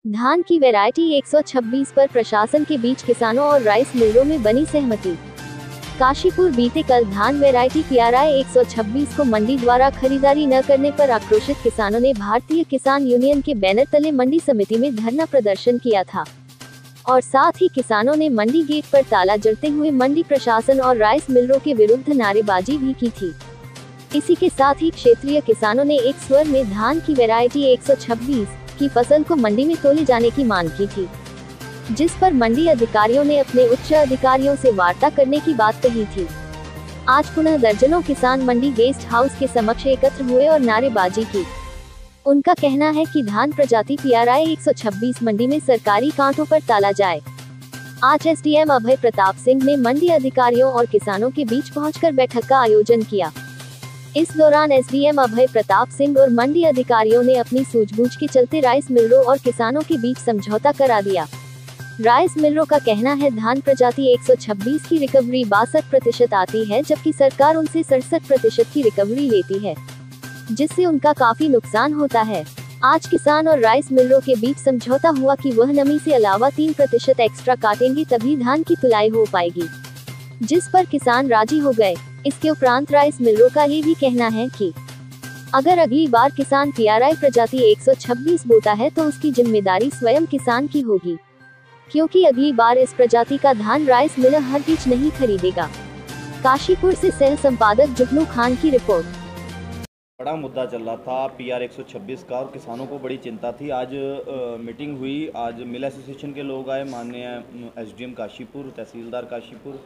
धान की वैरायटी 126 पर प्रशासन के बीच किसानों और राइस मिलरों में बनी सहमति। काशीपुर बीते कल धान वैरायटी PRI 126 को मंडी द्वारा खरीदारी न करने पर आक्रोशित किसानों ने भारतीय किसान यूनियन के बैनर तले मंडी समिति में धरना प्रदर्शन किया था और साथ ही किसानों ने मंडी गेट पर ताला जड़ते हुए मंडी प्रशासन और राइस मिलरों के विरुद्ध नारेबाजी भी की थी। इसी के साथ ही क्षेत्रीय किसानों ने एक स्वर में धान की वैरायटी 126 की फसल को मंडी में तोले जाने की मांग की थी, जिस पर मंडी अधिकारियों ने अपने उच्च अधिकारियों से वार्ता करने की बात कही थी। आज पुनः दर्जनों किसान मंडी गेस्ट हाउस के समक्ष एकत्र हुए और नारेबाजी की। उनका कहना है कि धान प्रजाति PRI 126 मंडी में सरकारी कांटों पर ताला जाए। आज SDM अभय प्रताप सिंह ने मंडी अधिकारियों और किसानों के बीच पहुंचकर बैठक का आयोजन किया। इस दौरान SDM अभय प्रताप सिंह और मंडी अधिकारियों ने अपनी सूझबूझ के चलते राइस मिलरों और किसानों के बीच समझौता करा दिया। राइस मिलरों का कहना है धान प्रजाति 126 की रिकवरी 62% आती है, जबकि सरकार उनसे 67% की रिकवरी लेती है, जिससे उनका काफी नुकसान होता है। आज किसान और राइस मिलरों के बीच समझौता हुआ कि वह नमी से अलावा 3% एक्स्ट्रा काटेंगे, तभी धान की तुलाई हो पाएगी, जिस पर किसान राजी हो गए। इसके उपरांत राइस मिलरों का ये भी कहना है कि अगर अगली बार किसान PRI प्रजाति 126 बोता है तो उसकी जिम्मेदारी स्वयं किसान की होगी, क्योंकि अगली बार इस प्रजाति का धान राइस मिलर हर बीच नहीं खरीदेगा। काशीपुर से सह संपादक जुगनू खान की रिपोर्ट। बड़ा मुद्दा चल रहा था PR 126 का और किसानों को बड़ी चिंता थी। आज मीटिंग हुई, आज मिल एसोसिएशन के लोग आए, माननीय SDM काशीपुर, तहसीलदार काशीपुर,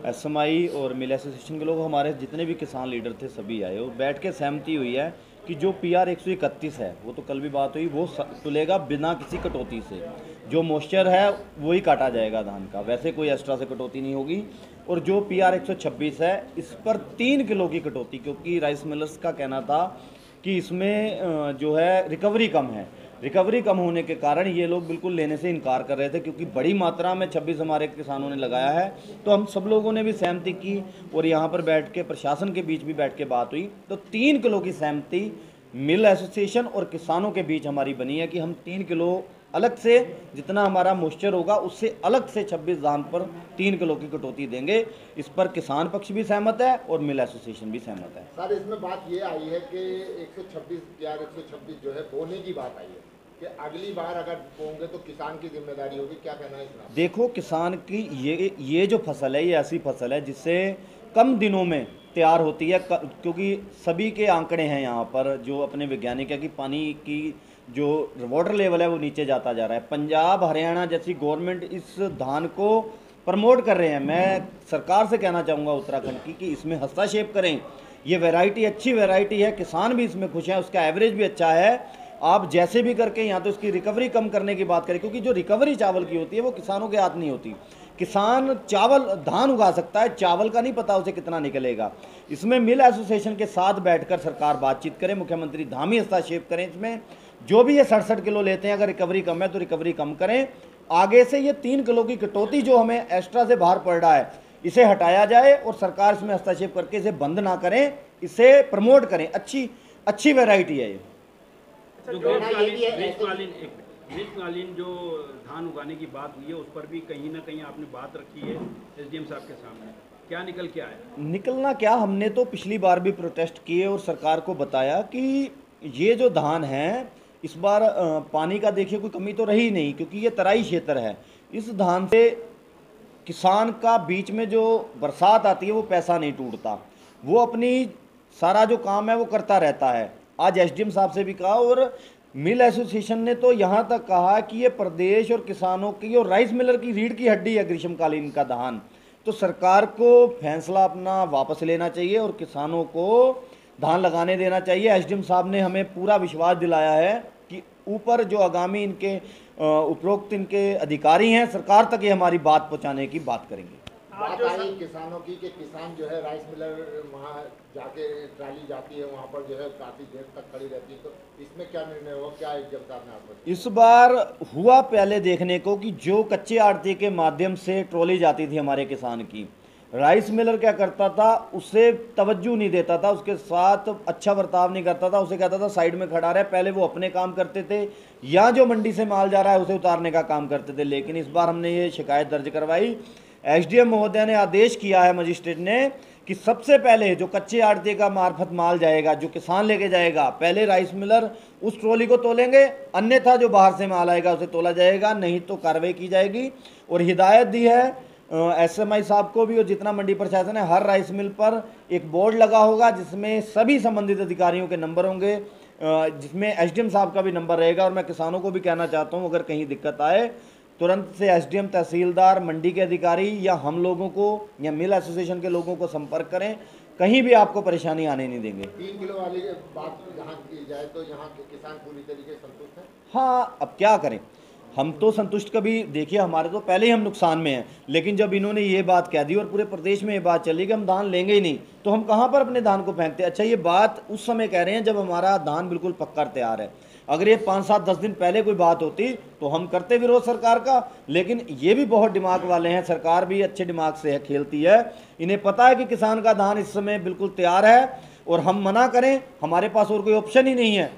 SMI और मिल एसोसिएशन के लोग, हमारे जितने भी किसान लीडर थे सभी आए और बैठ के सहमति हुई है कि जो PR 131 है वो तो कल भी बात हुई, वो तुलेगा बिना किसी कटौती से। जो मॉइस्चर है वही काटा जाएगा धान का, वैसे कोई एक्स्ट्रा से कटौती नहीं होगी। और जो PR 126 है इस पर 3 किलो की कटौती, क्योंकि राइस मिलर्स का कहना था कि इसमें जो है रिकवरी कम है। रिकवरी कम होने के कारण ये लोग बिल्कुल लेने से इनकार कर रहे थे, क्योंकि बड़ी मात्रा में 26 हमारे किसानों ने लगाया है। तो हम सब लोगों ने भी सहमति की और यहाँ पर बैठ के प्रशासन के बीच भी बैठ के बात हुई, तो 3 किलो की सहमति मिल एसोसिएशन और किसानों के बीच हमारी बनी है कि हम 3 किलो अलग से, जितना हमारा मॉइस्चर होगा उससे अलग से 26 धान पर 3 किलो की कटौती देंगे। इस पर किसान पक्ष भी सहमत है और मिल एसोसिएशन भी सहमत है। सर, इसमें बात ये आई है कि 126 जो है बोने की बात आई है कि अगली बार अगर बोंगे तो किसान की जिम्मेदारी होगी, क्या कहना है इसमें? देखो, किसान की ये जो फसल है, ये ऐसी फसल है जिससे कम दिनों में तैयार होती है, क्योंकि सभी के आंकड़े हैं यहाँ पर जो अपने वैज्ञानिक है कि पानी की जो वाटर लेवल है वो नीचे जाता जा रहा है। पंजाब, हरियाणा जैसी गवर्नमेंट इस धान को प्रमोट कर रहे हैं। मैं सरकार से कहना चाहूँगा उत्तराखंड की कि इसमें हस्तक्षेप करें। ये वैरायटी अच्छी वैरायटी है, किसान भी इसमें खुश हैं, उसका एवरेज भी अच्छा है। आप जैसे भी करके यहाँ तो इसकी रिकवरी कम करने की बात करें, क्योंकि जो रिकवरी चावल की होती है वो किसानों के हाथ नहीं होती। किसान चावल धान उगा सकता है, चावल का नहीं पता उसे कितना निकलेगा। इसमें मिल एसोसिएशन के साथ बैठकर सरकार बातचीत करे, मुख्यमंत्री धामी हस्तक्षेप करें। इसमें जो भी ये 67 किलो लेते हैं, अगर रिकवरी कम है तो रिकवरी कम करें। आगे से ये 3 किलो की कटौती जो हमें एक्स्ट्रा से बाहर पड़ रहा है, इसे हटाया जाए और सरकार इसमें हस्तक्षेप करके इसे बंद ना करें, इसे प्रमोट करें। अच्छी वैरायटी है ये। ग्रीष्मकालीन जो धान उगाने की बात हुई है उस पर भी कहीं ना कहीं आपने बात रखी है SDM साहब के सामने, क्या निकल के आया? निकलना क्या, हमने तो पिछली बार भी प्रोटेस्ट किए और सरकार को बताया कि ये जो धान है इस बार पानी का देखिए कोई कमी तो रही नहीं, क्योंकि ये तराई क्षेत्र है। इस धान से किसान का बीच में जो बरसात आती है वो पैसा नहीं टूटता, वो अपनी सारा जो काम है वो करता रहता है। आज SDM साहब से भी कहा और मिल एसोसिएशन ने तो यहाँ तक कहा कि ये प्रदेश और किसानों की और राइस मिलर की रीढ़ की हड्डी है ग्रीष्मकालीन का धान। तो सरकार को फैसला अपना वापस लेना चाहिए और किसानों को धान लगाने देना चाहिए। SDM साहब ने हमें पूरा विश्वास दिलाया है कि ऊपर जो आगामी इनके उपरोक्त इनके अधिकारी हैं, सरकार तक ये हमारी बात पहुँचाने की बात करेंगे। बात आई किसानों की कि किसान जो है राइस मिलर वहाँ जाके ट्राली जाती है, वहाँ पर जो है काफ़ी देर तक खड़ी रहती है, तो इसमें क्या निर्णय हुआ, क्या SDM साहब ने आपको? इस बार हुआ पहले देखने को कि जो कच्चे आड़ती के माध्यम से ट्रॉली जाती थी हमारे किसान की, राइस मिलर क्या करता था, उसे तवज्जो नहीं देता था, उसके साथ अच्छा बर्ताव नहीं करता था, उसे कहता था साइड में खड़ा रहे। पहले वो अपने काम करते थे या जो मंडी से माल जा रहा है उसे उतारने का काम करते थे। लेकिन इस बार हमने ये शिकायत दर्ज करवाई, एसडीएम महोदय ने आदेश किया है मजिस्ट्रेट ने कि सबसे पहले जो कच्चे आड़ती का मार्फत माल जाएगा, जो किसान लेके जाएगा, पहले राइस मिलर उस ट्रॉली को तोलेंगे, अन्यथा जो बाहर से माल आएगा उसे तोला जाएगा, नहीं तो कार्रवाई की जाएगी। और हिदायत दी है एसएमआई साहब को भी, और जितना मंडी प्रशासन है, हर राइस मिल पर एक बोर्ड लगा होगा जिसमें सभी संबंधित अधिकारियों के नंबर होंगे, जिसमें एसडीएम साहब का भी नंबर रहेगा। और मैं किसानों को भी कहना चाहता हूं, अगर कहीं दिक्कत आए तुरंत से एसडीएम, तहसीलदार, मंडी के अधिकारी या हम लोगों को या मिल एसोसिएशन के लोगों को संपर्क करें, कहीं भी आपको परेशानी आने नहीं देंगे। 3 किलो वाली बात यहाँ की जाए तो यहाँ के किसान पूरी तरीके से संतुष्ट हैं। हाँ, अब क्या करें, हम तो संतुष्ट, कभी देखिए हमारे तो पहले ही हम नुकसान में हैं, लेकिन जब इन्होंने ये बात कह दी और पूरे प्रदेश में ये बात चली कि हम धान लेंगे ही नहीं, तो हम कहाँ पर अपने धान को फेंकते। अच्छा, ये बात उस समय कह रहे हैं जब हमारा धान बिल्कुल पक्का तैयार है। अगर ये 5, 7, 10 दिन पहले कोई बात होती तो हम करते विरोध सरकार का। लेकिन ये भी बहुत दिमाग वाले हैं, सरकार भी अच्छे दिमाग से है, खेलती है। इन्हें पता है कि किसान का धान इस समय बिल्कुल तैयार है और हम मना करें, हमारे पास और कोई ऑप्शन ही नहीं है।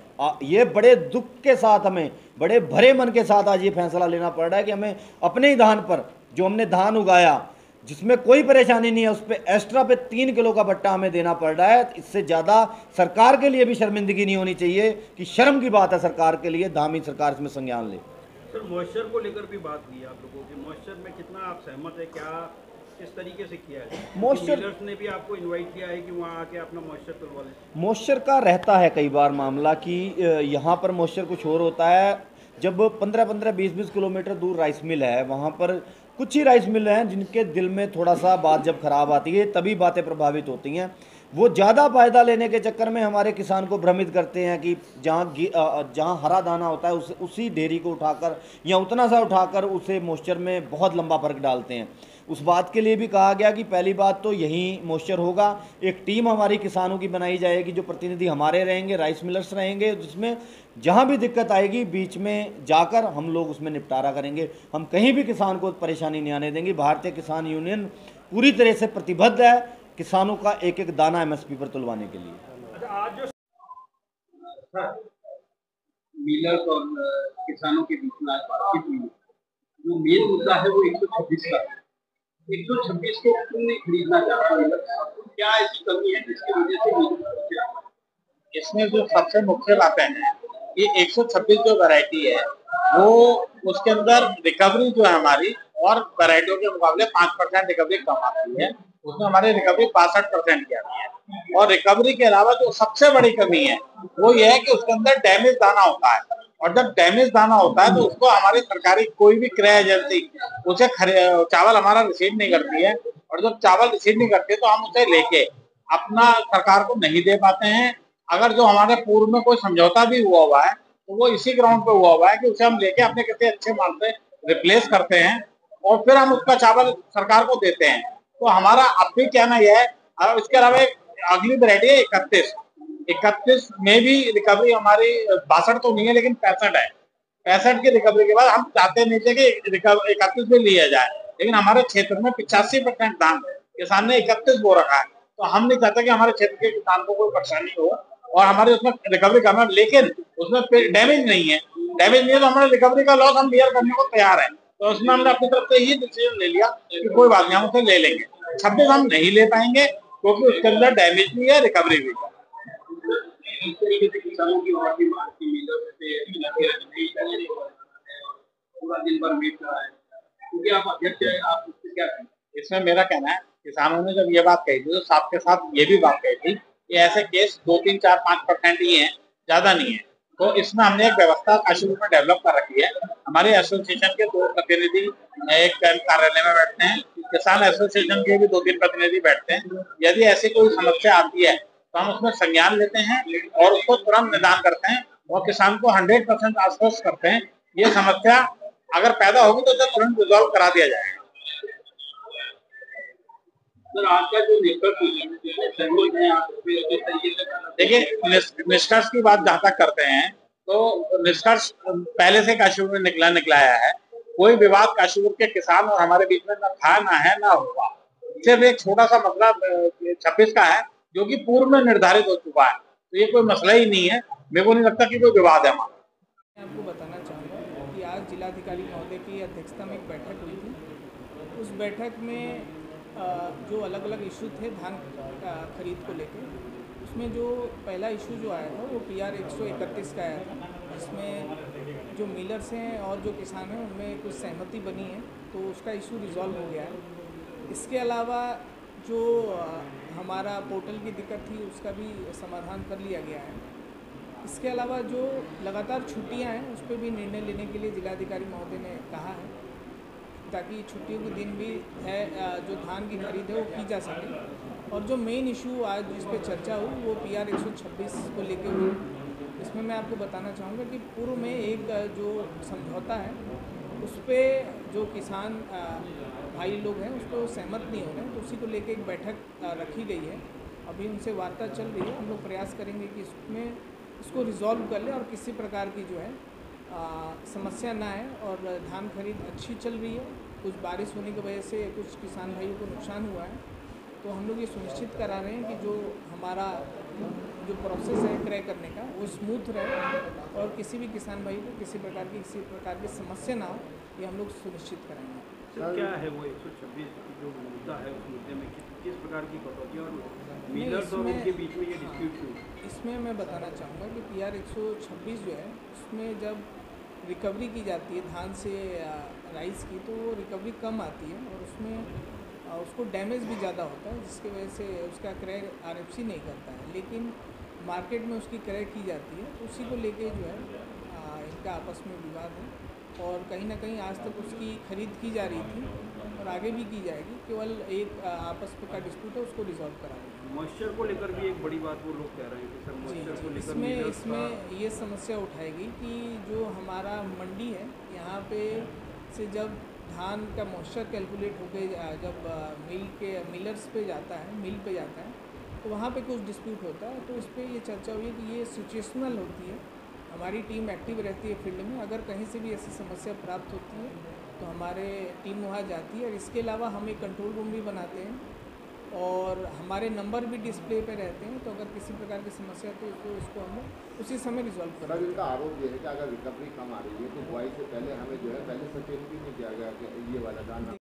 ये बड़े दुख के साथ, हमें बड़े भरे मन के साथ आज ये फैसला लेना पड़ रहा है कि हमें अपने ही धान पर, जो हमने धान उगाया जिसमें कोई परेशानी नहीं है, उस पर एक्स्ट्रा पे 3 किलो का बट्टा हमें देना पड़ रहा है। इससे ज़्यादा सरकार के लिए भी शर्मिंदगी नहीं होनी चाहिए, कि शर्म की बात है सरकार के लिए। धामी सरकार इसमें संज्ञान ले। सर, मॉइस्चर को लेकर भी बात हुई आप लोगों की, मॉइस्चर में कितना आप सहमत है, क्या किस तरीके से किया है? मॉइस्चर, डीलर्स ने भी आपको इनवाइट किया है कि वहाँ आके अपना मॉइस्चर तुलवा लें। मॉइस्चर का रहता है कई बार मामला कि यहाँ पर मॉइस्चर कुछ और होता है। जब 15-15, 20-20 किलोमीटर दूर राइस मिल है, वहाँ पर कुछ ही राइस मिल हैं जिनके दिल में थोड़ा सा बात जब खराब आती है, तभी बातें प्रभावित होती हैं। वो ज़्यादा फ़ायदा लेने के चक्कर में हमारे किसान को भ्रमित करते हैं कि जहाँ हरा दाना होता है उसी ढेरी को उठाकर या उतना सा उठाकर उसे मॉइस्चर में बहुत लंबा फ़र्क डालते हैं। उस बात के लिए भी कहा गया कि पहली बात तो यही मॉइस्चर होगा, एक टीम हमारी किसानों की बनाई जाएगी, जो प्रतिनिधि हमारे रहेंगे, राइस मिलर्स रहेंगे, जिसमें जहाँ भी दिक्कत आएगी बीच में जाकर हम लोग उसमें निपटारा करेंगे। हम कहीं भी किसान को परेशानी नहीं आने देंगे। भारतीय किसान यूनियन पूरी तरह से प्रतिबद्ध है किसानों का एक एक दाना एमएसपी पर तुलवाने के लिए। अच्छा, आज जो मिलर्स और किसानों के बीच में आज बातचीत हुई, जो मेन मुद्दा है वो 126 का, 126 को क्यों नहीं खरीदना चाहता है? क्या ऐसी कमी है जिसकी वजह से? इसमें जो सबसे मुख्य बातें हैं, ये 126 जो वैरायटी है वो उसके अंदर रिकवरी जो है हमारी और वैरायटियों के मुकाबले 5% रिकवरी कम आती है। उसमें हमारी रिकवरी 62% की आती है। और रिकवरी के अलावा जो सबसे बड़ी कमी है वो ये है कि उसके अंदर डैमेज दाना होता है, और जब डैमेज दाना होता है तो उसको हमारी सरकारी कोई भी क्रय एजेंसी उसे चावल हमारा रिसीव नहीं करती है, और जब चावल रिसीव नहीं करती तो हम उसे लेके अपना सरकार को नहीं दे पाते हैं। अगर जो हमारे पूर्व में कोई समझौता भी हुआ है तो वो इसी ग्राउंड पे हुआ है कि उसे हम लेके अपने किसी अच्छे माल से रिप्लेस करते हैं और फिर हम उसका चावल सरकार को देते हैं। तो हमारा अब भी कहना यह है, और इसके अलावा एक अगली वैरायटी है 31 में भी रिकवरी हमारी 62 तो नहीं है लेकिन 65 है। 65 की रिकवरी के बाद हम चाहते नहीं थे कि 31 में लिया जाए, लेकिन हमारे क्षेत्र में 85% धान किसान ने 31 बो रखा है। तो हम नहीं चाहते कि हमारे क्षेत्र के किसान को कोई परेशानी हो और हमारे उसमें रिकवरी करना, लेकिन उसमें डैमेज नहीं है। डैमेज नहीं है तो हमारे रिकवरी का लॉस हम बियर करने को तैयार है। तो उसमें हमने अपनी तरफ से ही डिसीजन ले लिया कि कोई बात नहीं, हम उसे ले लेंगे। 26 हम नहीं ले पाएंगे क्योंकि उसके अंदर डैमेज भी है, रिकवरी भी है। इस तरीके से किसानों की और भी मांग की मिलर से पूरा दिन भर वेट कर रहा है, क्योंकि आप अध्यक्ष हैं, आप उससे क्या कहें? इसमें मेरा कहना है, किसानों ने जब ये बात कही थी तो साथ के साथ ये भी बात कही थी कि ऐसे केस 2, 3, 4, 5% ही हैं, ज्यादा नहीं है। तो इसमें हमने एक व्यवस्था काशीपुर में डेवलप कर रखी है। हमारे एसोसिएशन के 2 प्रतिनिधि एक कैंप कार्यालय में बैठते हैं, किसान एसोसिएशन के भी 2-3 प्रतिनिधि बैठते हैं। यदि ऐसी कोई समस्या आती है तो हम उसमें संज्ञान लेते हैं और उसको तुरंत निदान करते हैं और किसान को 100% आश्वस्त करते हैं ये समस्या अगर पैदा होगी तो उसे तुरंत रिजॉल्व करा दिया जाएगा। सर, आज का जो देखिए, निष्कर्ष की बात जहाँ तक करते हैं तो निष्कर्ष पहले से काशीपुर में निकला आया है। कोई विवाद काशीपुर के किसान और हमारे बीच में न था, ना है, ना होगा। सिर्फ एक छोटा सा मसला 26 का है जो कि पूर्व में निर्धारित हो चुका है, तो ये कोई मसला ही नहीं है। मेरे को नहीं लगता कि कोई विवाद है हमारा। मैं आपको बताना चाहूँगा कि आज जिलाधिकारी महोदय की अध्यक्षता में एक बैठक हुई थी। उस बैठक में जो अलग अलग इशू थे धान खरीद को लेकर, उसमें जो पहला इशू जो आया था वो PR 131 का आया था, जिसमें जो मिलर्स हैं और जो किसान हैं उनमें कुछ सहमति बनी है, तो उसका इशू रिजॉल्व हो गया है। इसके अलावा जो हमारा पोर्टल की दिक्कत थी उसका भी समाधान कर लिया गया है। इसके अलावा जो लगातार छुट्टियां हैं उस पर भी निर्णय लेने के लिए जिलाधिकारी महोदय ने कहा है, ताकि छुट्टियों के दिन भी है जो धान की खरीद है वो की जा सके। और जो मेन इशू आज जिस पे चर्चा हुई वो PR 126 को लेकर हुई। इसमें मैं आपको बताना चाहूँगा कि पूर्व में एक जो समझौता है उस पर जो किसान भाई लोग हैं उस पर सहमत नहीं हो रहे हैं, तो उसी को लेकर एक बैठक रखी गई है। अभी उनसे वार्ता चल रही है। हम लोग प्रयास करेंगे कि इसमें इसको रिजॉल्व कर लें और किसी प्रकार की जो है समस्या ना है। और धान खरीद अच्छी चल रही है। कुछ बारिश होने की वजह से कुछ किसान भाइयों को नुकसान हुआ है, तो हम लोग ये सुनिश्चित करा रहे हैं कि जो हमारा जो प्रोसेस है क्रय करने का वो स्मूथ रहे और किसी भी किसान भाई को किसी प्रकार की समस्या ना हो, ये हम लोग सुनिश्चित कराएंगे। सर क्या है वो 126 जो मुद्दा है, उस मुद्दे में किस प्रकार की कटौती और मिलर्स और उनके बीच में ये डिस्प्यूट क्यों? इसमें मैं बताना चाहूँगा कि PR 126 जो है उसमें जब रिकवरी की जाती है धान से राइस की, तो वो रिकवरी कम आती है और उसमें उसको डैमेज भी ज़्यादा होता है, जिसकी वजह से उसका क्रय RFC नहीं करता है, लेकिन मार्केट में उसकी क्रय की जाती है। तो उसी को लेके जो है इनका आपस में विवाद है और कहीं ना कहीं आज तक उसकी खरीद की जा रही थी और आगे भी की जाएगी। केवल एक आपस का डिस्प्यूट है, उसको रिजॉल्व कराएंगे। मॉइस्चर को लेकर भी एक बड़ी बात वो लोग कह रहे हैं कि सर मॉइस्चर को लेकर इसमें ये समस्या उठाएगी कि जो हमारा मंडी है यहाँ पे से जब धान का मॉइस्चर कैलकुलेट होकर जब मिलर्स पे जाता है, मिल पे जाता है, तो वहाँ पे कुछ डिस्प्यूट होता है। तो इस पर ये चर्चा हुई है कि ये सिचुएशनल होती है। हमारी टीम एक्टिव रहती है फील्ड में, अगर कहीं से भी ऐसी समस्या प्राप्त होती है तो हमारे टीम वहाँ जाती है। और इसके अलावा हम एक कंट्रोल रूम भी बनाते हैं और हमारे नंबर भी डिस्प्ले पे रहते हैं, तो अगर किसी प्रकार की समस्या है तो इसको हम उसी समय रिजॉल्व करें। सर इनका आरोप ये है कि अगर रिकवरी कम आ रही है तो बुआई से पहले हमें जो है पहले सचेत भी नहीं किया गया कि ये वाला दाना